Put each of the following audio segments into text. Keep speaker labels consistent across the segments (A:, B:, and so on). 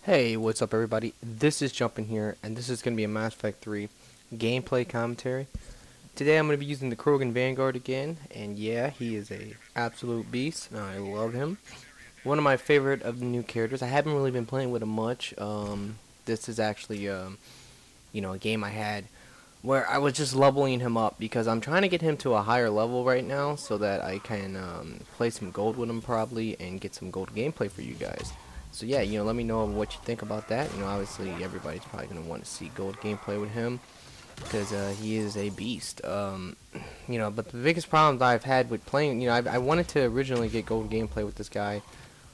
A: Hey, what's up everybody? This is Jumpin here, and this is going to be a Mass Effect 3 gameplay commentary. Today I'm going to be using the Krogan Vanguard again, and yeah, he is a absolute beast, and I love him. One of my favorite of the new characters. I haven't really been playing with him much. This is actually, a game I had where I was just leveling him up because I'm trying to get him to a higher level right now so that I can play some gold with him probably and get some gold gameplay for you guys. So yeah, let me know what you think about that. Obviously everybody's probably going to want to see gold gameplay with him because he is a beast. But the biggest problems I've had with playing, I wanted to originally get gold gameplay with this guy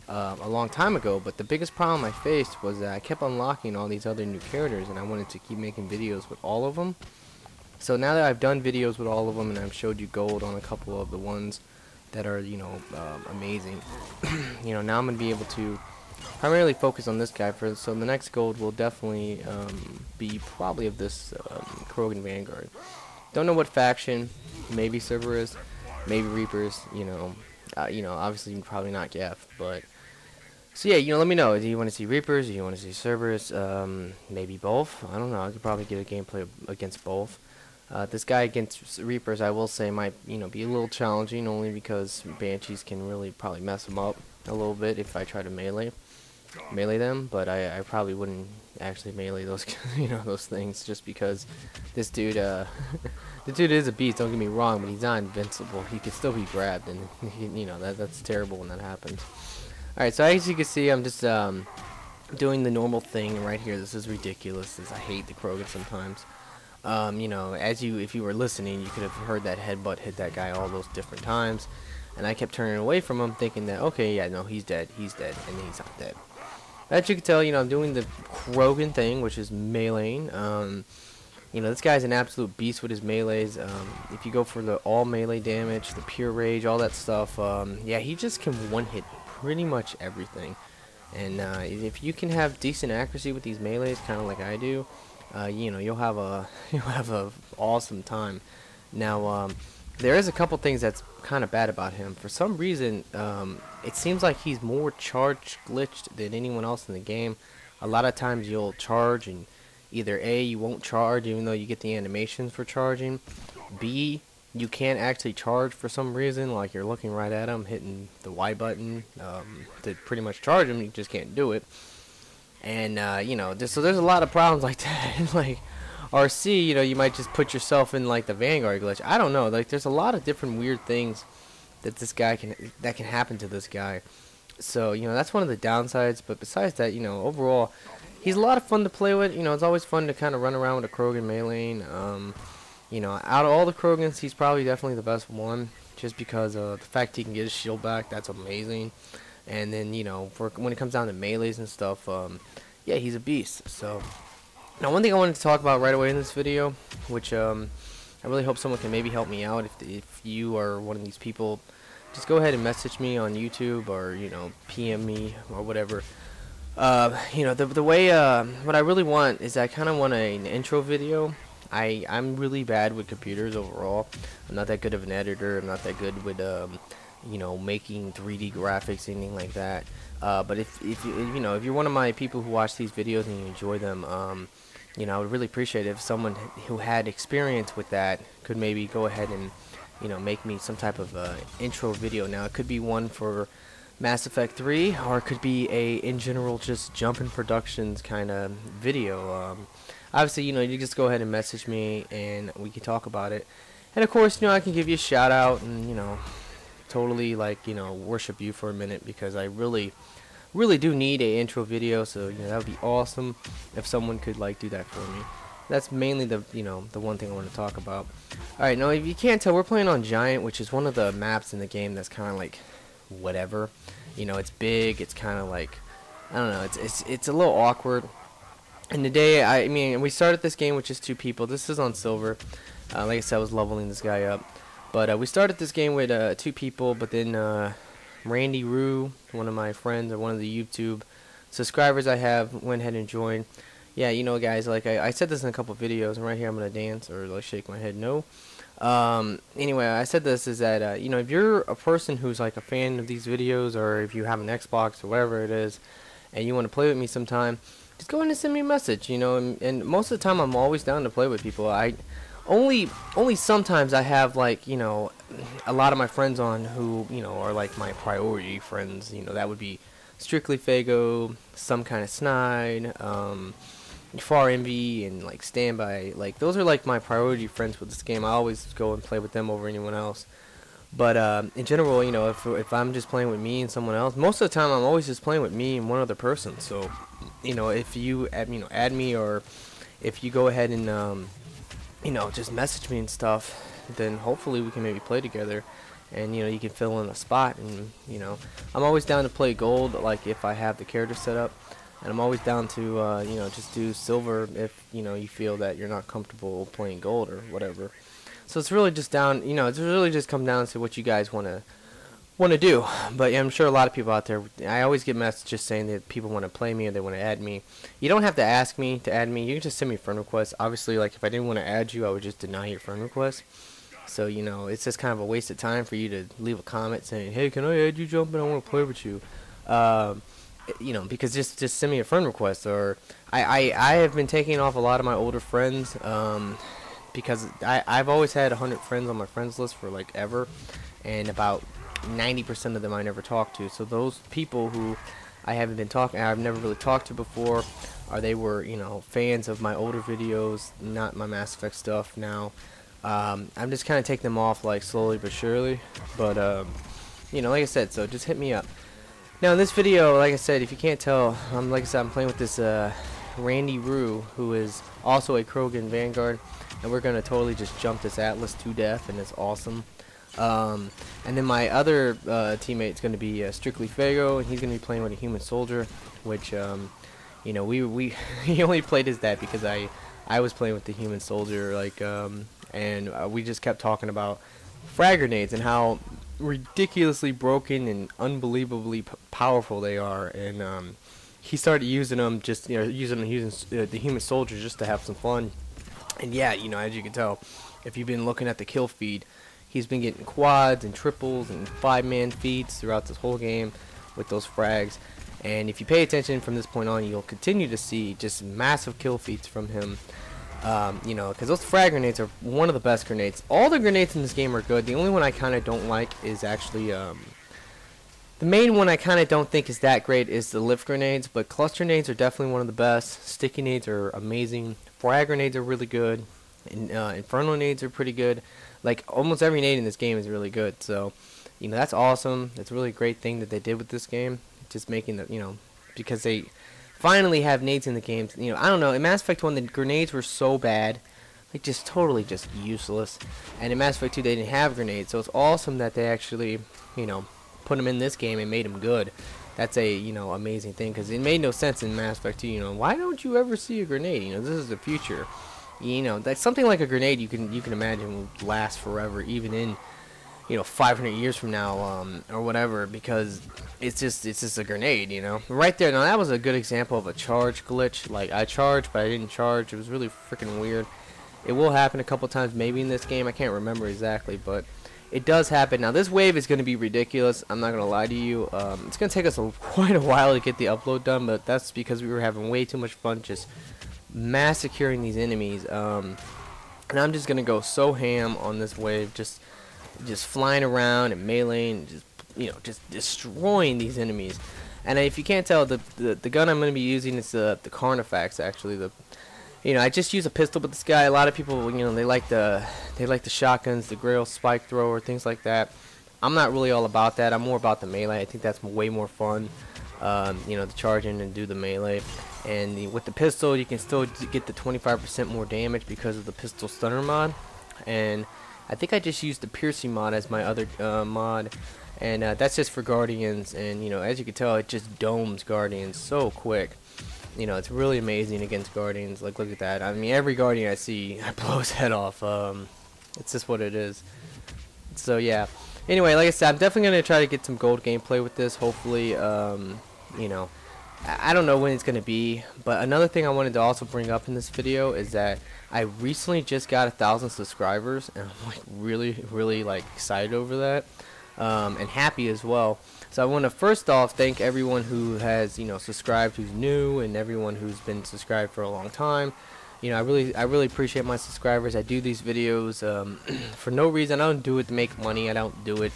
A: a long time ago, but the biggest problem I faced was that I kept unlocking all these other new characters and I wanted to keep making videos with all of them. So now that I've done videos with all of them and I've showed you gold on a couple of the ones that are, amazing, now I'm going to be able to primarily focus on this guy so the next gold will definitely be probably of this Krogan Vanguard. Don't know what faction, maybe Cerberus, maybe Reapers, obviously probably not Geth, but so yeah, let me know. Do you want to see Reapers? Do you want to see Cerberus? Maybe both. I don't know. I could probably get a gameplay against both. This guy against Reapers, I will say, might be a little challenging, only because Banshees can really probably mess him up a little bit if I try to melee them. But I probably wouldn't actually melee those those things, just because this dude this dude is a beast. Don't get me wrong, but he's not invincible. He can still be grabbed, and that's terrible when that happens. All right, so as you can see, I'm just doing the normal thing right here. This is ridiculous. I hate the Krogan sometimes. If you were listening, you could have heard that headbutt hit that guy all those different times, and I kept turning away from him, thinking that, okay, yeah, no, he's dead, and then he's not dead. As you can tell, I'm doing the Krogan thing, which is meleeing. This guy's an absolute beast with his melees. If you go for the all melee damage, the pure rage, all that stuff, yeah, he just can one-hit pretty much everything. And if you can have decent accuracy with these melees, kind of like I do, you'll have a awesome time. Now, there is a couple things that's kind of bad about him. For some reason, it seems like he's more charge glitched than anyone else in the game. A lot of times you'll charge and either A, you won't charge even though you get the animations for charging. B, you can't actually charge for some reason, like you're looking right at him, hitting the Y button to pretty much charge him, you just can't do it. And, so there's a lot of problems like that. Like, RC, you might just put yourself in, like, the Vanguard glitch. I don't know. Like, there's a lot of different weird things that that can happen to this guy. So, that's one of the downsides. But besides that, overall, he's a lot of fun to play with. It's always fun to kind of run around with a Krogan meleeing. Out of all the Krogans, he's probably definitely the best one. Just because of the fact he can get his shield back. That's amazing. And then, when it comes down to melees and stuff, yeah, he's a beast. So, now one thing I wanted to talk about right away in this video, which I really hope someone can maybe help me out. If you are one of these people, just go ahead and message me on YouTube or, PM me or whatever. The way, what I really want is I kind of want an intro video. I'm really bad with computers overall. I'm not that good of an editor. I'm not that good with, making 3D graphics, anything like that. But if you're one of my people who watch these videos and you enjoy them, I would really appreciate it if someone who had experience with that could maybe go ahead and, make me some type of intro video. Now, it could be one for Mass Effect 3, or it could be in general, just JumpinProductions kind of video. Obviously, you just go ahead and message me and we can talk about it. And of course, I can give you a shout out and, totally worship you for a minute, because I really do need a intro video. So that would be awesome if someone could do that for me. That's mainly the the one thing I want to talk about. Alright, now if you can't tell, we're playing on Giant, which is one of the maps in the game that's kind of like whatever. It's big, it's kind of like, I don't know, it's a little awkward. And today, we started this game with just 2 people. This is on silver. Like I said, I was leveling this guy up. But we started this game with 2 people, but then Randy Rue, one of my friends or one of the YouTube subscribers I have, went ahead and joined. Yeah, guys, like I said this in a couple of videos, and right here I'm going to dance or like shake my head no. Anyway, I said this is that, if you're a person who's like a fan of these videos, or if you have an Xbox or whatever it is, and you want to play with me sometime, just go ahead and send me a message, you know. And most of the time I'm always down to play with people. I only sometimes I have, like, you know, a lot of my friends on who, you know, are like my priority friends. You know, that would be Strictly Fago, some kind of Snide, Far Envy, and like Standby. Like, those are like my priority friends with this game. I always go and play with them over anyone else. But in general, you know, if I'm just playing with me and someone else, most of the time I'm always just playing with me and one other person. So, you know, if you add me, or if you go ahead and you know, just message me and stuff, then hopefully we can maybe play together, and you know, you can fill in a spot. And you know, I'm always down to play gold, like if I have the character set up, and I'm always down to you know, just do silver if you know, you feel that you're not comfortable playing gold or whatever. So it's really just down, you know, it's really just come down to what you guys want to do. But yeah, I'm sure a lot of people out there, I always get messages saying that people want to play me or they want to add me. You don't have to ask me to add me. You can just send me a friend request. Obviously, like, if I didn't want to add you, I would just deny your friend request. So, you know, it's just kind of a waste of time for you to leave a comment saying, hey, can I add you, Jumpin'? I want to play with you. You know, because just send me a friend request. Or I have been taking off a lot of my older friends, because I've always had 100 friends on my friends list for like ever, and about 90% of them I never talked to. So those people who I've never really talked to before, or they were, you know, fans of my older videos, not my Mass Effect stuff now. I'm just kind of taking them off, like, slowly but surely. But you know, like I said, so just hit me up. Now in this video, like I said, if you can't tell, like I said, I'm playing with this Randy Rue, who is also a Krogan Vanguard, and we're gonna totally just jump this Atlas to death, and it's awesome. And then my other teammate's gonna be Strictly Fago, and he's gonna be playing with a human soldier, which you know, he only played as that because I was playing with the human soldier, like, and we just kept talking about frag grenades and how ridiculously broken and unbelievably powerful they are, and he started using them, just, you know, using the human soldier just to have some fun. And yeah, you know, as you can tell, if you've been looking at the kill feed, he's been getting quads and triples and 5-man feeds throughout this whole game with those frags. And if you pay attention from this point on, you'll continue to see just massive kill feeds from him. You know, because those frag grenades are one of the best grenades. All the grenades in this game are good. The only one I kind of don't like is actually, the main one I kind of don't think is that great is the lift grenades, but cluster grenades are definitely one of the best. Sticky nades are amazing. Frag grenades are really good. And inferno nades are pretty good. Like, almost every nade in this game is really good. So, you know, that's awesome. That's a really great thing that they did with this game. Just making the, you know, because they finally have nades in the game. You know, I don't know, in Mass Effect 1 the grenades were so bad, like, just totally just useless. And in Mass Effect 2 they didn't have grenades, so it's awesome that they actually, you know, put them in this game and made them good. That's a, you know, amazing thing, because it made no sense in Mass Effect 2. You know, why don't you ever see a grenade? You know, this is the future. You know, that's something like a grenade you can imagine will last forever, even in, you know, 500 years from now, or whatever, because it's just a grenade, you know. Right there, now that was a good example of a charge glitch. Like, I charged, but I didn't charge. It was really freaking weird. It will happen a couple times maybe in this game. I can't remember exactly, but it does happen. Now, this wave is going to be ridiculous. I'm not going to lie to you. It's going to take us quite a while to get the upload done, but that's because we were having way too much fun just massacring these enemies. And I'm just going to go so ham on this wave, just flying around and meleeing, just, you know, just destroying these enemies. And if you can't tell, the gun I'm going to be using is the Carnifax. Actually, you know, I just use a pistol with this guy. A lot of people, you know, they like the shotguns, the Grail spike thrower, things like that. I'm not really all about that. I'm more about the melee. I think that's way more fun. You know, to charge in and do the melee. And with the pistol, you can still get the 25% more damage because of the pistol stunner mod. And I think I just used the piercing mod as my other mod, and that's just for Guardians. And you know, as you can tell, it just domes Guardians so quick. You know, it's really amazing against Guardians. Like, look at that. I mean, every Guardian I see, I blow his head off. It's just what it is. So yeah. Anyway, like I said, I'm definitely gonna try to get some gold gameplay with this. Hopefully, you know, I don't know when it's gonna be, but another thing I wanted to also bring up in this video is that I recently just got 1,000 subscribers, and I'm like really like excited over that. and happy as well. So I want to first off thank everyone who has, you know, subscribed, who's new, and everyone who's been subscribed for a long time. You know, I really appreciate my subscribers. I do these videos for no reason. I don't do it to make money. I don't do it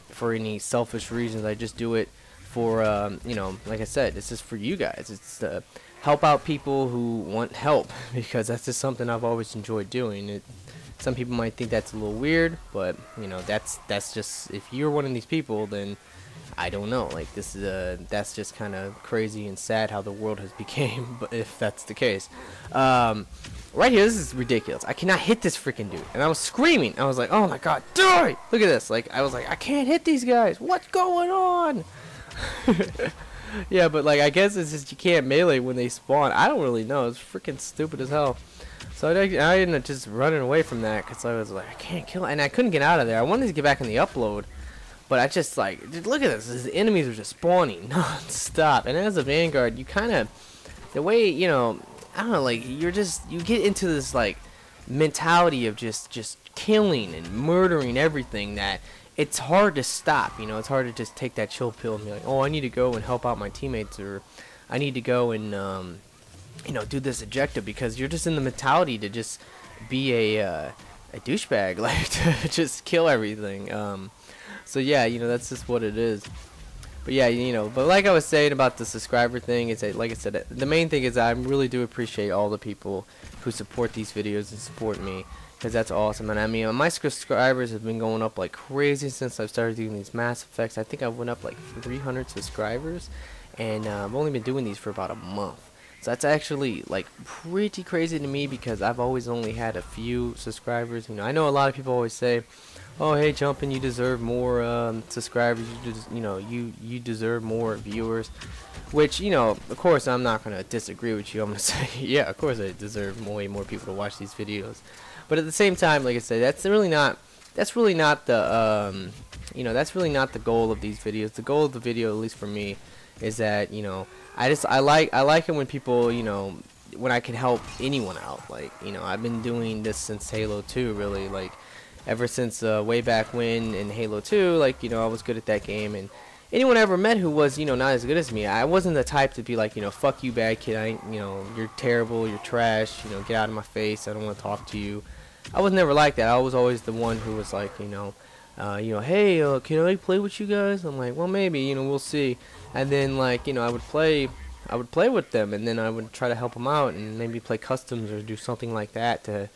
A: for any selfish reasons. I just do it for you know, like I said, this is for you guys. It's to help out people who want help, because that's just something I've always enjoyed doing. Some people might think that's a little weird, but you know, that's just, if you're one of these people, then I don't know. Like, this is that's just kind of crazy and sad how the world has became. But if that's the case, right here, this is ridiculous. I cannot hit this freaking dude, and I was screaming. I was like, "Oh my god, die!" Look at this. Like, I was like, I can't hit these guys. What's going on? Yeah, but like, I guess it's just you can't melee when they spawn. I don't really know. It's freaking stupid as hell. So I ended up just running away from that because I was like, I can't kill it, and I couldn't get out of there. I wanted to get back in the upload. But I just like, dude, look at this. The enemies are just spawning non-stop. And as a Vanguard, you kind of, the way, you know, I don't know, like, you get into this like mentality of just killing and murdering everything that it's hard to stop. You know, it's hard to just take that chill pill and be like, oh, I need to go and help out my teammates, or I need to go and you know, do this objective, because you're just in the mentality to just be a douchebag, like to just kill everything. So yeah, you know, that's just what it is. But yeah, you know, but like I was saying about the subscriber thing, is that, like I said, the main thing is I really do appreciate all the people who support these videos and support me, because that's awesome. And I mean, my subscribers have been going up like crazy since I've started doing these Mass Effects. I think I went up like 300 subscribers, and I've only been doing these for about a month. So that's actually like pretty crazy to me, because I've always only had a few subscribers. You know, I know a lot of people always say, oh, hey, Jumpin', you deserve more subscribers. You deserve more viewers. Which, you know, of course, I'm not gonna disagree with you. I'm gonna say, yeah, of course, I deserve way more people to watch these videos. But at the same time, like I said, that's really not the you know, that's really not the goal of these videos. The goal of the video, at least for me, is that, you know, I like it when people, you know, when I can help anyone out. Like, you know, I've been doing this since Halo 2, really, like, ever since way back when in Halo 2, like, you know, I was good at that game, and anyone I ever met who was, you know, not as good as me, I wasn't the type to be like, you know, fuck you, bad kid, you know, you're terrible, you're trash, you know, get out of my face, I don't want to talk to you. I was never like that. I was always the one who was like, you know, hey, can I play with you guys? I'm like, well, maybe, you know, we'll see. And then, like, you know, I would play with them, and then I would try to help them out, and maybe play customs or do something like that to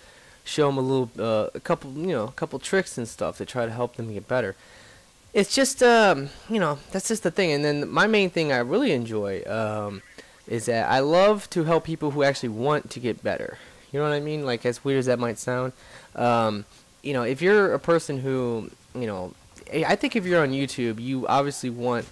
A: show them a little, a couple tricks and stuff to try to help them get better. It's just, you know, that's just the thing. And then my main thing I really enjoy is that I love to help people who actually want to get better. You know what I mean? Like, as weird as that might sound, you know, if you're a person who, you know, I think if you're on YouTube, you obviously want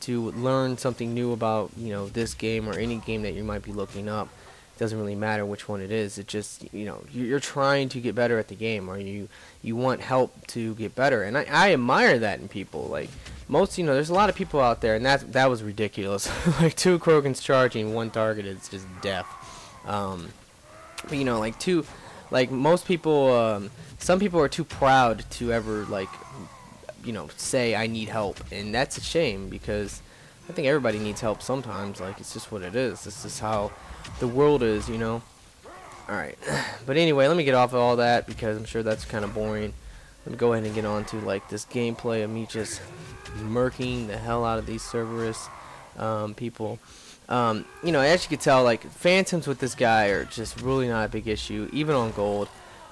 A: to learn something new about, you know, this game or any game that you might be looking up. Doesn't really matter which one it is. It just, you know, you're trying to get better at the game, or you want help to get better, and I admire that in people. Like, most, you know, there's a lot of people out there, and that was ridiculous. Like, 2 Krogans charging, 1 target is just death. But you know, like most people, some people are too proud to ever, like, you know, say I need help, and that's a shame, because I think everybody needs help sometimes. Like, it's just what it is. This is how the world is, you know. Alright, but anyway, let me get off of all that, because I'm sure that's kind of boring. Let me go ahead and get on to, like, this gameplay of me just murking the hell out of these Cerberus people. You know, as you can tell, like, phantoms with this guy are just really not a big issue, even on gold.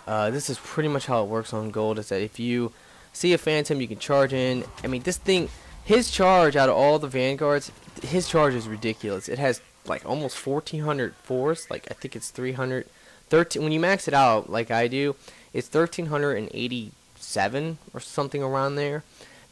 A: This is pretty much how it works on gold, is that if you see a phantom, you can charge in. I mean, this thing, his charge out of all the Vanguards, his charge is ridiculous. It has like almost 1400 force. Like, I think it's 313 when you max it out like I do. It's 1387 or something around there.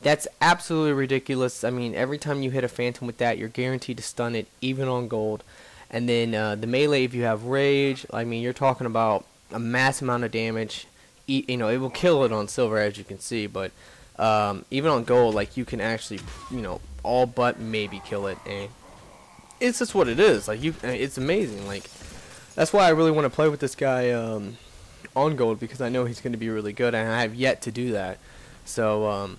A: That's absolutely ridiculous. I mean, every time you hit a phantom with that, you're guaranteed to stun it, even on gold. And then the melee, if you have rage, I mean, you're talking about a mass amount of damage. You know, it will kill it on silver, as you can see, but even on gold, like, you can actually, you know, all but maybe kill it, and it's just what it is. Like, it's amazing. Like, that's why I really want to play with this guy on gold, because I know he's going to be really good, and I have yet to do that. So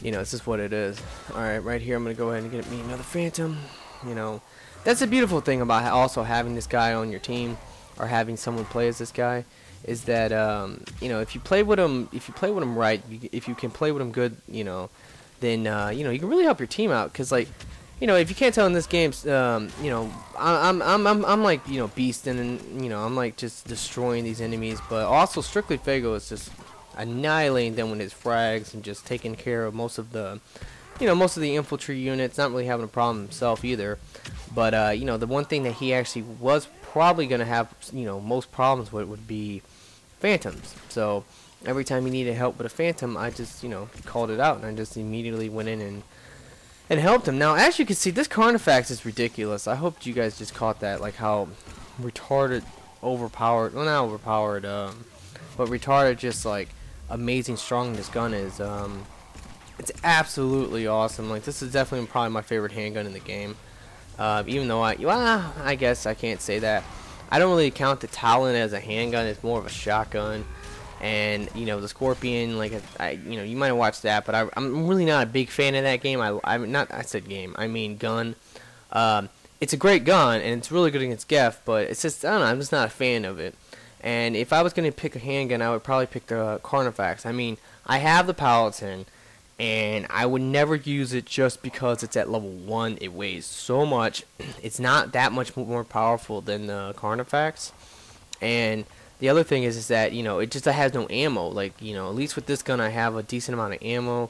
A: you know, it's just what it is. Alright, right here I'm going to go ahead and get me another Phantom. You know, that's a beautiful thing about also having this guy on your team, or having someone play as this guy, is that, you know, if you play with him right, if you can play with him good, you know, then, you know, you can really help your team out. Because, like, you know, if you can't tell in this game, you know, I'm like, you know, beasting, and, you know, I'm like just destroying these enemies. But also, Strictly Fago is just annihilating them with his frags and just taking care of most of the, you know, most of the infantry units. Not really having a problem himself either. But, you know, the one thing that he actually was probably going to have, you know, most problems with would be Phantoms. So every time he needed help with a Phantom, I just, you know, called it out, and I just immediately went in and helped him. Now, as you can see, this Carnifex is ridiculous. I hope you guys just caught that, like how retarded, overpowered, well, not overpowered, but retarded, just like amazing strong this gun is. It's absolutely awesome. Like, this is definitely probably my favorite handgun in the game. Even though I guess I can't say that. I don't really count the Talon as a handgun. It's more of a shotgun. And, you know, the Scorpion, like, you know, you might have watched that, but I'm really not a big fan of that game. I said game, I mean gun. It's a great gun, and it's really good against Geth, but it's just, I don't know, I'm just not a fan of it. And if I was going to pick a handgun, I would probably pick the Carnifex. I mean, I have the Paladin, and I would never use it just because it's at level 1. It weighs so much. It's not that much more powerful than the Carnifex. And the other thing is that, you know, it just has no ammo. Like, you know, at least with this gun I have a decent amount of ammo,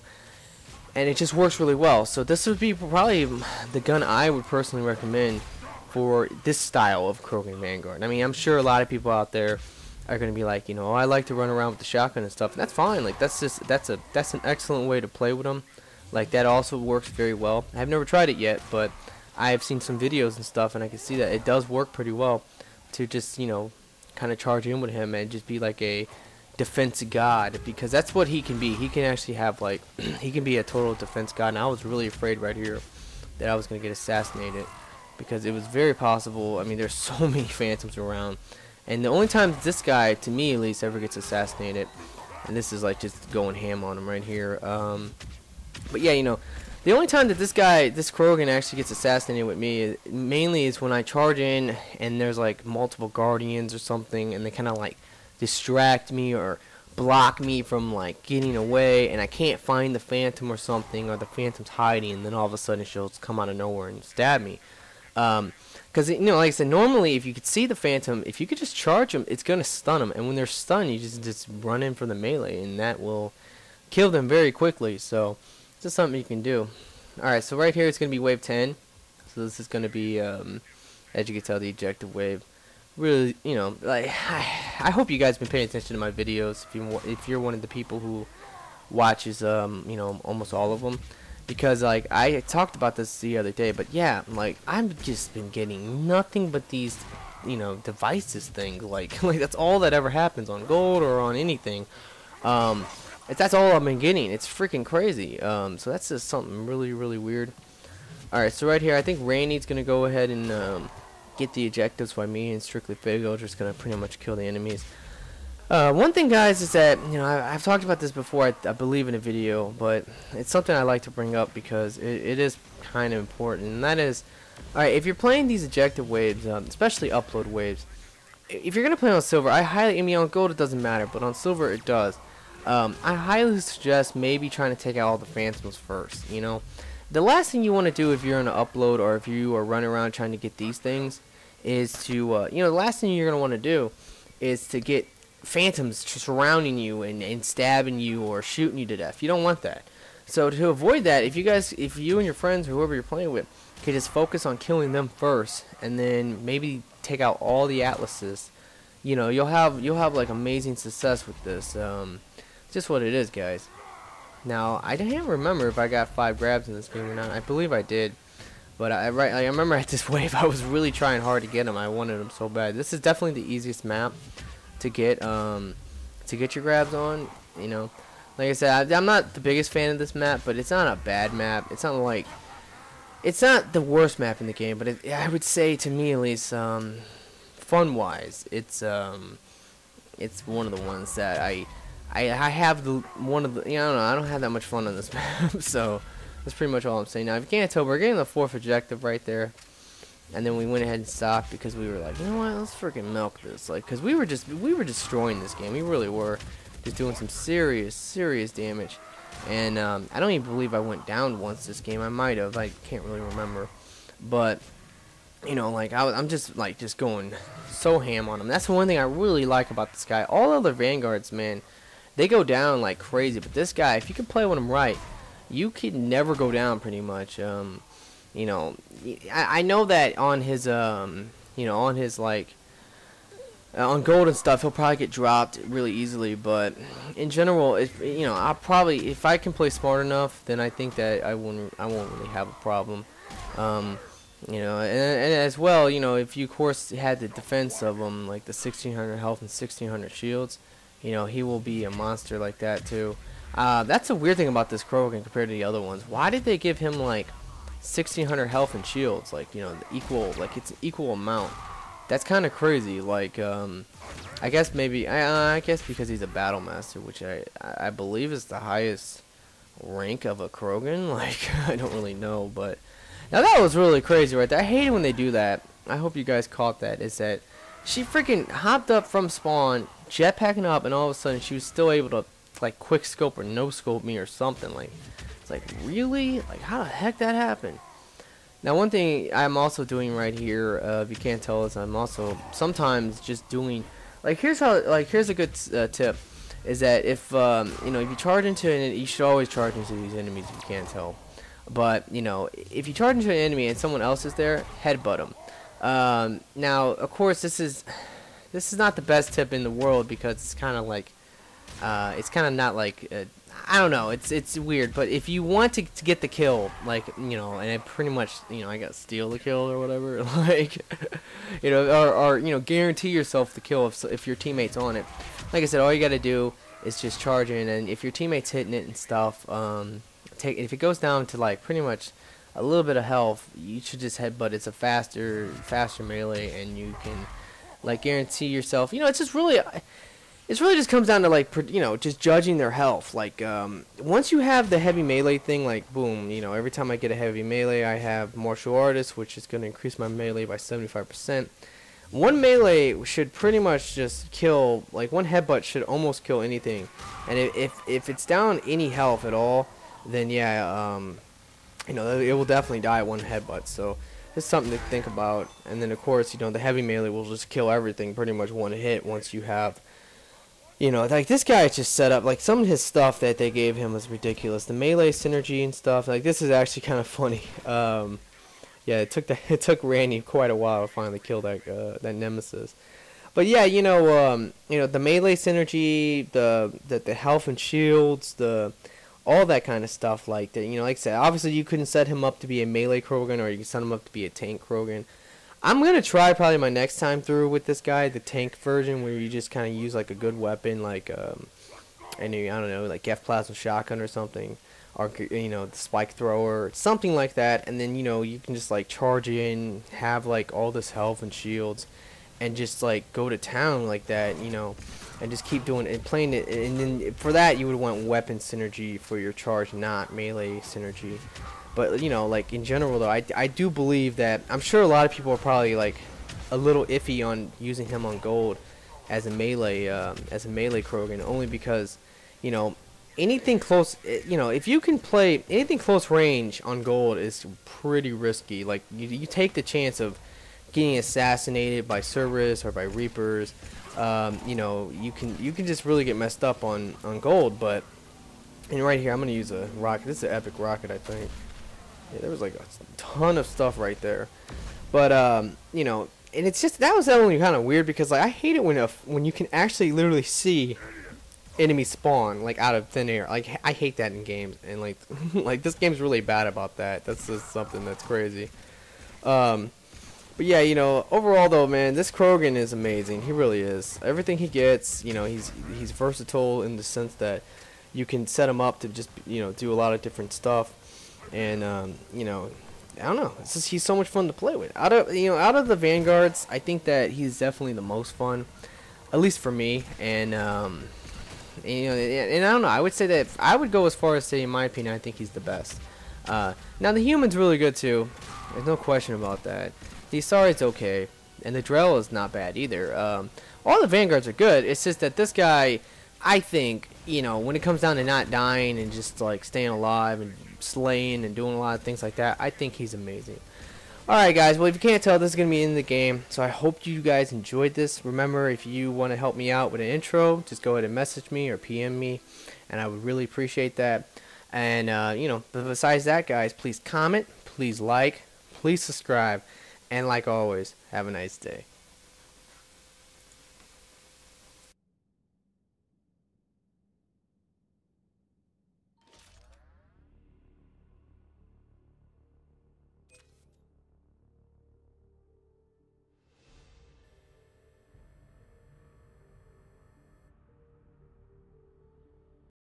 A: and it just works really well. So this would be probably the gun I would personally recommend for this style of Krogan Vanguard. I mean, I'm sure a lot of people out there are going to be like, you know, I like to run around with the shotgun and stuff, and that's fine. Like, that's an excellent way to play with them. Like, that also works very well. I've never tried it yet, but I've seen some videos and stuff, and I can see that it does work pretty well to just, you know, kind of charge in with him and just be like a defense god, because that's what he can be. He can actually have, like, he can be a total defense god, and I was really afraid right here that I was going to get assassinated, because it was very possible. I mean, there's so many Phantoms around, and the only time this guy, to me at least, ever gets assassinated, and this is like just going ham on him right here, but yeah, you know, the only time that this Krogan actually gets assassinated with me mainly is when I charge in and there's like multiple Guardians or something, and they kind of like distract me or block me from like getting away, and I can't find the Phantom or something, or the Phantom's hiding, and then all of a sudden she'll come out of nowhere and stab me. Because, you know, like I said, normally if you could see the Phantom, if you could just charge them, it's going to stun them, and when they're stunned, you just run in for the melee, and that will kill them very quickly. So it's just something you can do. Alright, so right here it's going to be wave 10. So this is going to be, as you can tell, the ejective wave. Really, you know, like, I hope you guys have been paying attention to my videos, if you're one of the people who watches, you know, almost all of them. Because, like, I talked about this the other day, but yeah, like, I've just been getting nothing but these, you know, devices things. Like that's all that ever happens on gold or on anything. That's all I've been getting. It's freaking crazy. So that's just something really, really weird. Alright, so right here, I think Randy's going to go ahead and get the ejectives, while me and Strictly Fago are just going to pretty much kill the enemies. One thing, guys, is that, you know, I've talked about this before, I believe, in a video, but it's something I like to bring up because it is kind of important, and that is, alright, if you're playing these ejective waves, especially upload waves, if you're going to play on silver, I mean, on gold it doesn't matter, but on silver it does. I highly suggest maybe trying to take out all the Phantoms first, you know. The last thing you want to do if you're in an upload, or if you are running around trying to get these things, is to, you know, the last thing you're going to want to do is to get Phantoms surrounding you and stabbing you or shooting you to death. You don't want that. So to avoid that, if you and your friends or whoever you're playing with could just focus on killing them first, and then maybe take out all the Atlases, you know, you'll have like amazing success with this. Just what it is, guys. Now, I can't remember if I got 5 grabs in this game or not. I believe I did. But I remember at this wave, I was really trying hard to get them. I wanted them so bad. This is definitely the easiest map to get your grabs on. You know, like I said, I'm not the biggest fan of this map, but it's not a bad map. It's not like, it's not the worst map in the game, but I would say, to me at least, fun-wise, it's one of the ones that I have the one of the, I don't know, I don't have that much fun on this map, so that's pretty much all I'm saying. Now, if you can't tell, we're getting the 4th objective right there, and then we went ahead and stopped because we were like, you know what, let's freaking milk this, like, because we were destroying this game. We really were just doing some serious damage, and I don't even believe I went down once this game. I might have, I can't really remember, but you know, like I'm just like going so ham on him. That's the one thing I really like about this guy. All other Vanguards, man, they go down like crazy, but this guy, if you can play with him right, you can never go down pretty much. You know, I know that on his you know, on his like on gold and stuff, he'll probably get dropped really easily, but in general, if you know, I'll probably, if I can play smart enough, then I think that I won't really have a problem. You know, and as well, you know, if you of course had the defense of him, like the 1600 health and 1600 shields, you know, he will be a monster like that too. That's a weird thing about this Krogan compared to the other ones. Why did they give him like 1600 health and shields? Like, you know, the equal, like it's an equal amount. That's kind of crazy. Like, I guess maybe, I guess because he's a battle master, which I believe is the highest rank of a Krogan. Like, I don't really know, but now that was really crazy right there. I hate it when they do that. I hope you guys caught that. Is that she freaking hopped up from spawn, jetpacking up, and all of a sudden she was still able to like quick scope or no scope me or something. Like, it's like, really? Like, how the heck that happened? Now, one thing I'm also doing right here, if you can't tell, is I'm also sometimes just doing, like, here's a good tip, is that if you know, if you charge into it, you should always charge into these enemies if you can't tell. But, you know, if you charge into an enemy and someone else is there, headbutt them. Now, of course, this is not the best tip in the world because it's kind of like, it's kind of not like, I don't know, it's weird. But if you want to get the kill, like, you know, and I pretty much, you know, I got steal the kill or whatever, like, you know, or you know, guarantee yourself the kill if your teammate's on it. Like I said, all you got to do is just charge in, and if your teammate's hitting it and stuff, if it goes down to like pretty much a little bit of health, you should just headbutt. It's a faster melee, and you can like guarantee yourself. You know, it's really just comes down to like you know, just judging their health. Like once you have the heavy melee thing, like boom, you know, every time I get a heavy melee, I have martial artist, which is going to increase my melee by 75%. One melee should pretty much just kill, like one headbutt should almost kill anything, and if it's down any health at all, then yeah, you know, it will definitely die one headbutt. So it's something to think about. And then of course, you know, the heavy melee will just kill everything pretty much one hit once you have, you know, like this guy is just set up, like some of his stuff that they gave him was ridiculous. The melee synergy and stuff, like this is actually kind of funny. Yeah, it took Randy quite a while to finally kill that nemesis. But yeah, you know, the melee synergy, the health and shields, all that kind of stuff like that. You know, like I said, obviously you couldn't set him up to be a melee Krogan, or you can set him up to be a tank Krogan. I'm going to try probably my next time through with this guy, the tank version, where you just kind of use like a good weapon, like, I don't know, like F plasma shotgun or something, or, you know, the spike thrower, something like that. And then, you know, you can just like charge in, have like all this health and shields, and just like go to town like that, you know, and just keep doing it and playing it. And then for that you would want weapon synergy for your charge, not melee synergy. But you know, like in general though, I do believe that, I'm sure a lot of people are probably like a little iffy on using him on gold as a melee Krogan, only because, you know, anything close, you know, if you can play anything close range on gold is pretty risky. Like you take the chance of getting assassinated by Cerberus or by Reapers. You know, you can just really get messed up on gold. But, and right here I'm gonna use a rocket. This is an epic rocket, I think. Yeah, there was like a ton of stuff right there. But you know, and it's just, that was only kind of weird because like I hate it when you can actually literally see enemies spawn like out of thin air. Like I hate that in games, and like like this game's really bad about that. That's just something that's crazy. But yeah, you know, overall though, man, this Krogan is amazing. He really is. Everything he gets, you know, he's versatile in the sense that you can set him up to just, you know, do a lot of different stuff. And you know, I don't know, it's just, he's so much fun to play with. Out of the Vanguards, I think that he's definitely the most fun, at least for me. And And I don't know. I would say that I would go as far as say, in my opinion, I think he's the best. Now the human's really good too. There's no question about that. The Asari's okay, and the Drell is not bad either. All the Vanguards are good. It's just that this guy, I think, when it comes down to not dying and just like staying alive and slaying and doing a lot of things like that, I think he's amazing. Alright guys, well if you can't tell, this is going to be in the game, so I hope you guys enjoyed this. Remember, if you want to help me out with an intro, just go ahead and message me or PM me, and I would really appreciate that. And, but besides that guys, please comment, please like, please subscribe, and like always, have a nice day.